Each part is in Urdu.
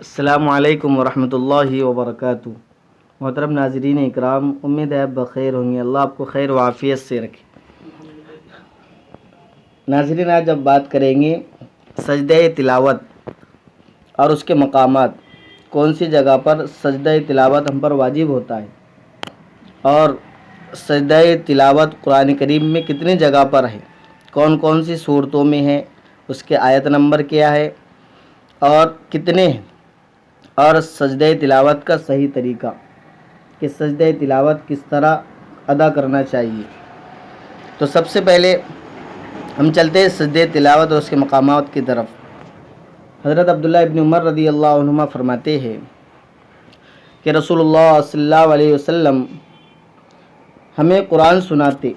السلام علیکم ورحمۃ اللہ وبرکاتہ۔ محترم ناظرین اکرام، امید ہے آپ بخیر ہوں گے، اللہ آپ کو خیر و عافیت سے رکھے۔ ناظرین، آج اب بات کریں گے سجدہ تلاوت اور اس کے مقامات، کون سی جگہ پر سجدہ تلاوت ہم پر واجب ہوتا ہے، اور سجدہ تلاوت قرآن کریم میں کتنی جگہ پر ہے، کون کون سی صورتوں میں ہے، اس کے آیت نمبر کیا ہے اور کتنے ہیں، اور سجدہ تلاوت کا صحیح طریقہ کہ سجدہ تلاوت کس طرح ادا کرنا چاہیے۔ تو سب سے پہلے ہم چلتے ہیں سجدہ تلاوت اور اس کے مقامات کی طرف۔ حضرت عبداللہ ابن عمر رضی اللہ عنہما فرماتے ہیں کہ رسول اللہ صلی اللہ علیہ وسلم ہمیں قرآن سناتے،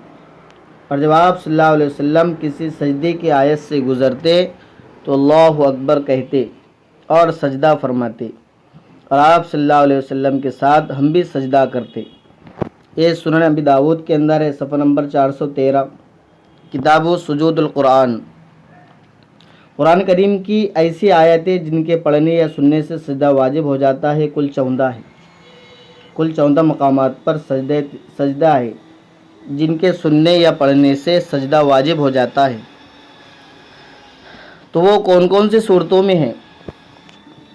اور جب آپ صلی اللہ علیہ وسلم کسی سجدے کی آیت سے گزرتے تو اللہ اکبر کہتے اور سجدہ فرماتے، اور آپ صلی اللہ علیہ وسلم کے ساتھ ہم بھی سجدہ کرتے۔ یہ سنن ابی داؤد کے اندر ہے، صفحہ نمبر 413، کتاب سجود القرآن۔ قرآن کریم کی ایسی آیتیں جن کے پڑھنے یا سننے سے سجدہ واجب ہو جاتا ہے کل 14 ہے، کل 14 مقامات پر سجدہ ہے جن کے سننے یا پڑھنے سے سجدہ واجب ہو جاتا ہے۔ تو وہ کون کون سی صورتوں میں ہیں؟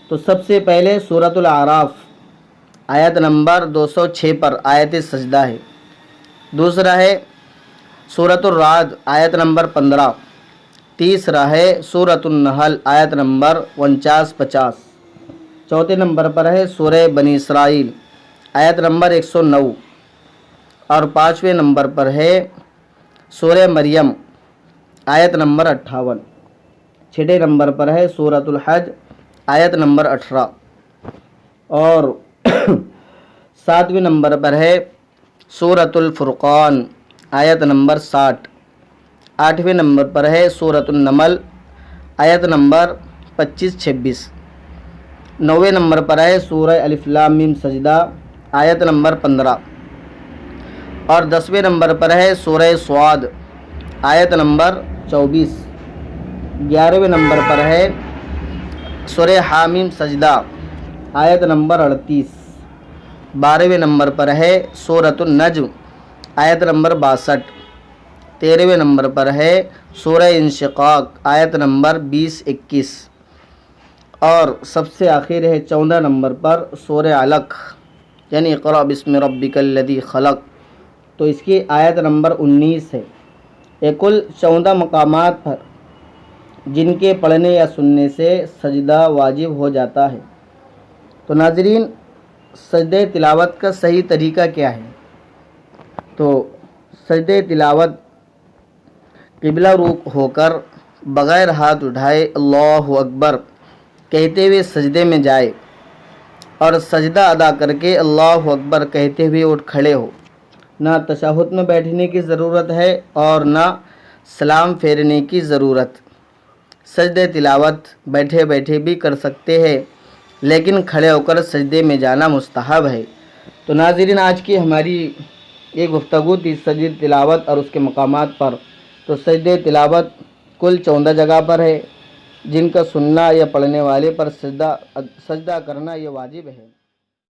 تو سب سے پہلے سورۃ الاعراف آیت نمبر 206 پر آیت سجدہ ہے۔ دوسرا ہے سورۃ الرعد آیت نمبر 15۔ تیسرا ہے سورۃ النحل آیت نمبر 49-50۔ چوتھے نمبر پر ہے سورہ بنی اسرائیل آیت نمبر 109، اور پانچویں نمبر پر ہے سورہ مریم آیت نمبر 58۔ چھٹے نمبر پر ہے سورۃ الحج آیت نمبر 18، اور ساتویں نمبر پر ہے سورۃ الفرقان آیت نمبر 60۔ آٹھویں نمبر پر ہے سورۃ النمل آیت نمبر 25-26۔ نویں نمبر پر ہے سورہ الف لام میم سجدہ آیت نمبر 15، اور 10ویں نمبر پر ہے سورہ صاد آیت نمبر 24۔ 11ویں نمبر پر ہے سورہ حامیم سجدہ آیت نمبر 38۔ 12ویں نمبر پر ہے سورۃ النجم آیت نمبر 62۔ 13ویں نمبر پر ہے سورہ انشقاق آیت نمبر 20-21، اور سب سے آخر ہے 14 نمبر پر سورہ علق یعنی اقرأ بسم ربک الذی خلق، تو اس کی آیت نمبر 19 ہے۔ یہ کل 14 مقامات پر جن کے پڑھنے یا سننے سے سجدہ واجب ہو جاتا ہے۔ تو ناظرین، سجدہ تلاوت کا صحیح طریقہ کیا ہے؟ تو سجدہ تلاوت قبلہ رخ ہو کر بغیر ہاتھ اٹھائے اللہ اکبر کہتے ہوئے سجدے میں جائے، اور سجدہ ادا کر کے اللہ اکبر کہتے ہوئے اٹھ کھڑے ہو۔ نہ تشہد میں بیٹھنے کی ضرورت ہے اور نہ سلام پھیرنے کی ضرورت۔ سجدہ تلاوت بیٹھے بیٹھے بھی کر سکتے ہیں، لیکن کھڑے ہو کر سجدے میں جانا مستحب ہے۔ تو ناظرین، آج کی ہماری یہ گفتگو تھی سجدہ تلاوت اور اس کے مقامات پر۔ تو سجدہ تلاوت کل 14 جگہ پر ہے جن کا سننا یا پڑھنے والے پر سجدہ کرنا یہ واجب ہے۔